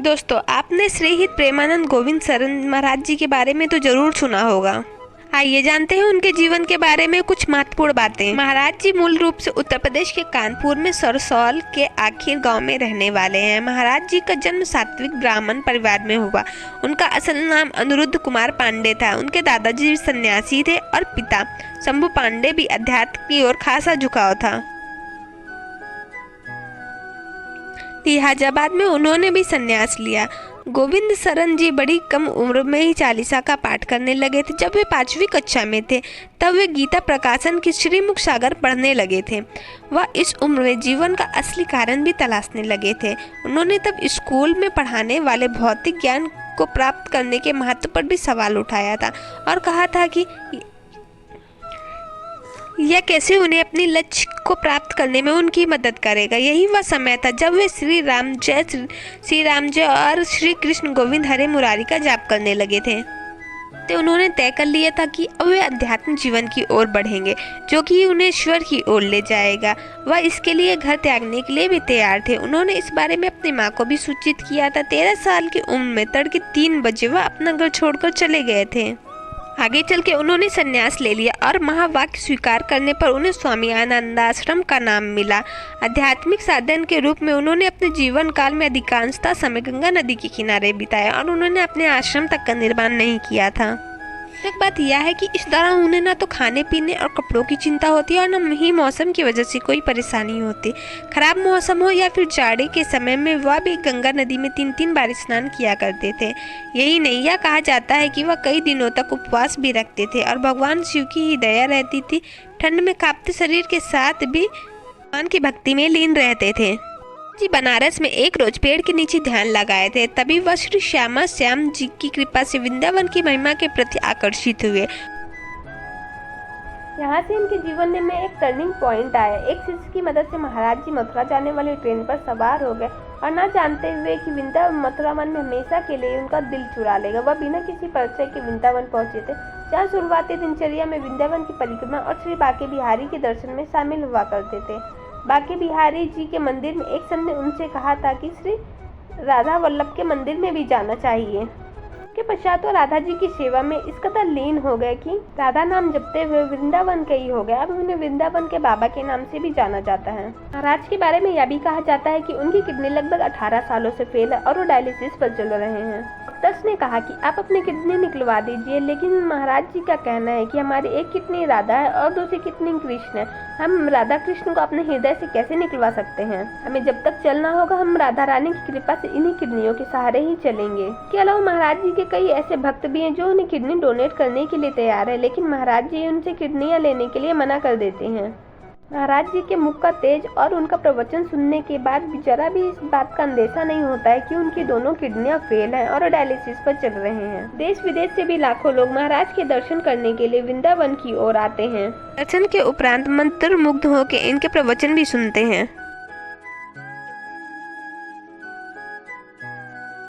दोस्तों, आपने श्री हित प्रेमानंद गोविंद शरण महाराज जी के बारे में तो जरूर सुना होगा। आइए जानते हैं उनके जीवन के बारे में कुछ महत्वपूर्ण बातें। महाराज जी मूल रूप से उत्तर प्रदेश के कानपुर में सरसौल के आखिर गांव में रहने वाले हैं। महाराज जी का जन्म सात्विक ब्राह्मण परिवार में हुआ। उनका असल नाम अनिरुद्ध कुमार पांडे था। उनके दादाजी सन्यासी थे और पिता शंभू पांडे भी अध्यात्म की ओर खासा झुकाव था। लिहाजाबाद में उन्होंने भी संन्यास लिया। गोविंद शरण जी बड़ी कम उम्र में ही चालीसा का पाठ करने लगे थे। जब वे 5वीं कक्षा में थे तब वे गीता प्रकाशन की श्रीमुख सागर पढ़ने लगे थे। वह इस उम्र में जीवन का असली कारण भी तलाशने लगे थे। उन्होंने तब स्कूल में पढ़ाने वाले भौतिक ज्ञान को प्राप्त करने के महत्व पर भी सवाल उठाया था और कहा था कि यह कैसे उन्हें अपनी लक्ष्य को प्राप्त करने में उनकी मदद करेगा। यही वह समय था जब वे श्री राम जय और श्री कृष्ण गोविंद हरे मुरारी का जाप करने लगे थे। तो उन्होंने तय कर लिया था कि अब वे अध्यात्म जीवन की ओर बढ़ेंगे, जो कि उन्हें ईश्वर की ओर ले जाएगा। वह इसके लिए घर त्यागने के लिए भी तैयार थे। उन्होंने इस बारे में अपनी माँ को भी सूचित किया था। 13 साल की उम्र में तड़के 3 बजे वह अपना घर छोड़कर चले गए थे। आगे चल के उन्होंने संन्यास ले लिया और महावाक्य स्वीकार करने पर उन्हें स्वामी आनंदाश्रम का नाम मिला। आध्यात्मिक साधन के रूप में उन्होंने अपने जीवन काल में अधिकांशतः समय गंगा नदी के किनारे बिताया और उन्होंने अपने आश्रम तक का निर्माण नहीं किया था। एक बात यह है कि इस दौरान उन्हें ना तो खाने पीने और कपड़ों की चिंता होती है और न ही मौसम की वजह से कोई परेशानी होती। खराब मौसम हो या फिर जाड़े के समय में वह भी गंगा नदी में 3-3 बार स्नान किया करते थे। यही नहीं, यह कहा जाता है कि वह कई दिनों तक उपवास भी रखते थे और भगवान शिव की ही दया रहती थी। ठंड में कांपते शरीर के साथ भी भगवान की भक्ति में लीन रहते थे। जी बनारस में एक रोज पेड़ के नीचे ध्यान लगाए थे। तभी वह श्री श्याम जी की कृपा से वृंदावन की महिमा के प्रति आकर्षित हुए। यहाँ से इनके जीवन में एक टर्निंग पॉइंट आया। एक शिष्य की मदद से महाराज जी मथुरा जाने वाली ट्रेन पर सवार हो गए और न जानते हुए कि वृंदावन मथुरावन में हमेशा के लिए उनका दिल चुरा लेगा। वह बिना किसी परिचय के वृंदावन पहुंचे थे, जहाँ शुरुआती दिनचर्या में वृंदावन की परिक्रमा और श्री बांके बिहारी के दर्शन में शामिल हुआ करते थे। बांके बिहारी जी के मंदिर में एक संत ने उनसे कहा था कि श्री राधा वल्लभ के मंदिर में भी जाना चाहिए। के पश्चात वो राधा जी की सेवा में इस कदर लीन हो गए कि राधा नाम जपते हुए वृंदावन के ही हो गए। अब उन्हें वृंदावन के बाबा के नाम से भी जाना जाता है। महाराज के बारे में यह भी कहा जाता है कि उनकी किडनी लगभग 18 सालों से फेल है और वो डायलिसिस पर चल रहे हैं। डॉक्टर्स ने कहा कि आप अपनी किडनी निकलवा दीजिए, लेकिन महाराज जी का कहना है कि हमारी एक किडनी राधा है और दूसरी किडनी कृष्ण है। हम राधा कृष्ण को अपने हृदय से कैसे निकलवा सकते हैं? हमें जब तक चलना होगा हम राधा रानी की कृपा से इन्हीं किडनियों के सहारे ही चलेंगे। इसके अलावा महाराज जी के कई ऐसे भक्त भी हैं जो उन्हें किडनी डोनेट करने के लिए तैयार है, लेकिन महाराज जी उनसे किडनियां लेने के लिए मना कर देते हैं। महाराज जी के मुख का तेज और उनका प्रवचन सुनने के बाद भी जरा भी इस बात का अंदेशा नहीं होता है कि उनकी दोनों किडनियां फेल हैं और डायलिसिस पर चल रहे हैं। देश विदेश से भी लाखों लोग महाराज के दर्शन करने के लिए वृंदावन की ओर आते हैं। दर्शन के उपरांत मंत्रमुग्ध होकर इनके प्रवचन भी सुनते हैं।